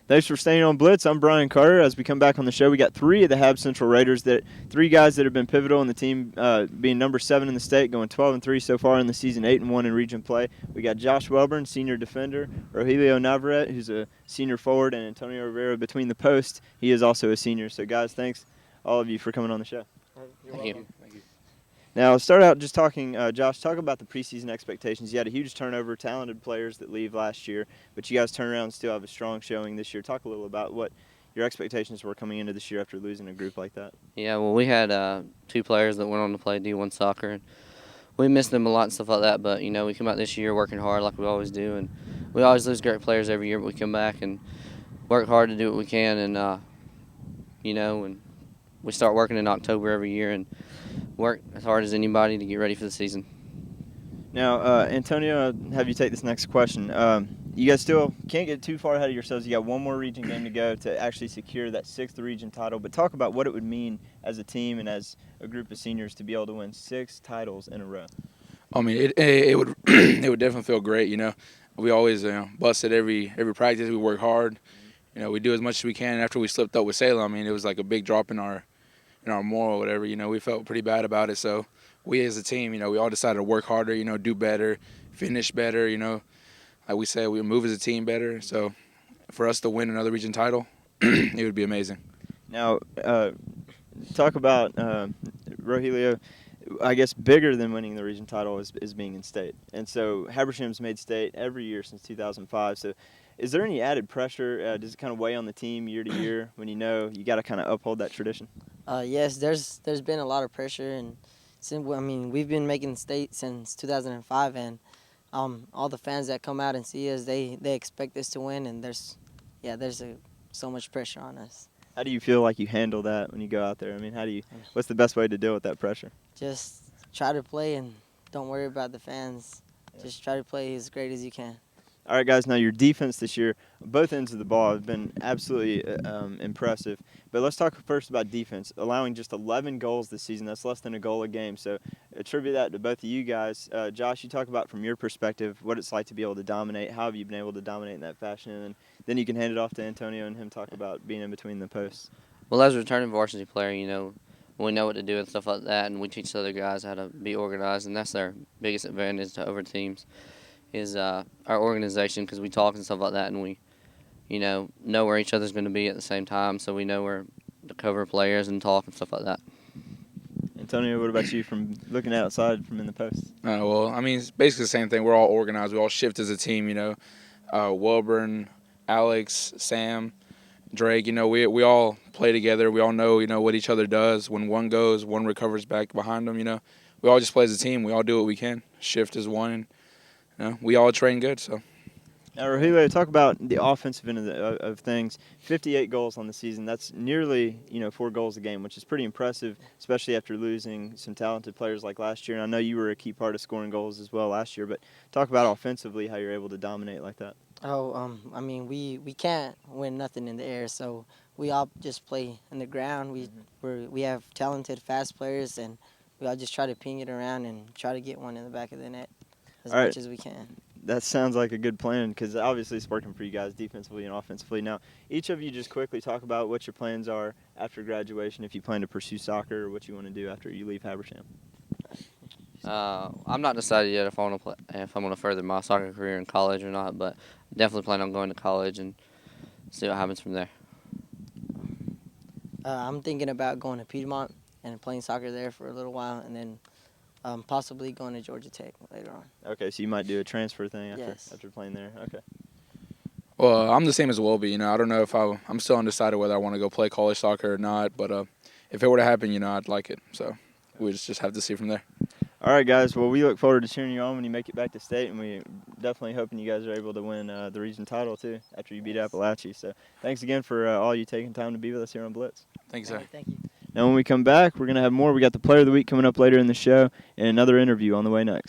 Thanks for staying on Blitz. I'm Brian Carter. As we come back on the show, we got three of the Hab Central Raiders, three guys that have been pivotal in the team, being number 7 in the state, going 12-3 so far in the season, 8-1 in region play. We got Josh Wellborn, senior defender, Rojelio Navarrete, who's a senior forward, and Antonio Rivera between the posts. He is also a senior. So, guys, thanks all of you for coming on the show. Thank you. Now, I'll start out just talking, Josh, talk about the preseason expectations. You had a huge turnover, talented players that leave last year, but you guys turn around and still have a strong showing this year. Talk a little about what your expectations were coming into this year after losing a group like that. Yeah, well, we had 2 players that went on to play D1 soccer, and we missed them a lot and stuff like that, but, we come out this year working hard like we always do, and we always lose great players every year, but we come back and work hard to do what we can, and, and we start working in October every year and work as hard as anybody to get ready for the season. Now, Antonio, I'll have you take this next question. You guys still can't get too far ahead of yourselves. You got one more region game to go to actually secure that 6th region title. But talk about what it would mean as a team and as a group of seniors to be able to win 6 titles in a row. I mean, it would it would definitely feel great. We always busted every practice. We work hard. We do as much as we can. After we slipped up with Salem, it was like a big drop in our moral, or whatever. We felt pretty bad about it. So we as a team, we all decided to work harder. Do better, finish better. Like we said, we move as a team better. So for us to win another region title, it would be amazing. Now, talk about Rojelio. I guess bigger than winning the region title is being in state. And so Habersham's made state every year since 2005. So is there any added pressure? Does it kind of weigh on the team year to year when you got to kind of uphold that tradition? Yes, there's been a lot of pressure, and we've been making state since 2005, and all the fans that come out and see us, they expect us to win, and there's so much pressure on us. How do you feel like you handle that when you go out there? What's the best way to deal with that pressure? Just try to play and don't worry about the fans. Yeah. Just try to play as great as you can. All right, guys, now your defense this year, both ends of the ball have been absolutely impressive. But let's talk first about defense. Allowing just 11 goals this season, that's less than a goal a game. So attribute that to both of you guys. Josh, you talk about from your perspective what it's like to be able to dominate. How have you been able to dominate in that fashion? And then you can hand it off to Antonio and him talk about being in between the posts. Well, as a returning varsity player, we know what to do and stuff like that, and we teach the other guys how to be organized, and that's their biggest advantage to over teams. Is our organization, because we talk and stuff like that, and we, know where each other's going to be at the same time, so we know where to cover players and talk and stuff like that. Antonio, what about you from looking outside from in the post? It's basically the same thing. We're all organized. We all shift as a team, Wellborn, Alex, Sam, Drake, we all play together. We all know, what each other does. When one goes, one recovers back behind them, We all just play as a team. We all do what we can. Shift as one, and we all train good. So. Now, Rogelio, talk about the offensive end of things. 58 goals on the season. That's nearly 4 goals a game, which is pretty impressive, especially after losing some talented players like last year. And I know you were a key part of scoring goals as well last year. But talk about offensively how you're able to dominate like that. We can't win nothing in the air, so we all just play in the ground. We have talented, fast players, and we all just try to ping it around and try to get one in the back of the net as much as we can. That sounds like a good plan because obviously it's working for you guys defensively and offensively. Now, each of you just quickly talk about what your plans are after graduation, if you plan to pursue soccer or what you want to do after you leave Habersham. I'm not decided yet if I'm going to further my soccer career in college or not, but definitely plan on going to college and see what happens from there. I'm thinking about going to Piedmont and playing soccer there for a little while, and then possibly going to Georgia Tech later on. Okay, so you might do a transfer thing Yes. after playing there. Okay. Well, I'm the same as Welby. I don't know if I'm still undecided whether I want to go play college soccer or not, but if it were to happen, I'd like it. So we just have to see from there. All right, guys. Well, we look forward to cheering you on when you make it back to state, and we definitely hoping you guys are able to win the region title, too, after you beat Appalachia. So thanks again for all you taking time to be with us here on Blitz. Thanks, sir. Thank you. Now, when we come back, we're going to have more. We got the Player of the Week coming up later in the show and another interview on the way next.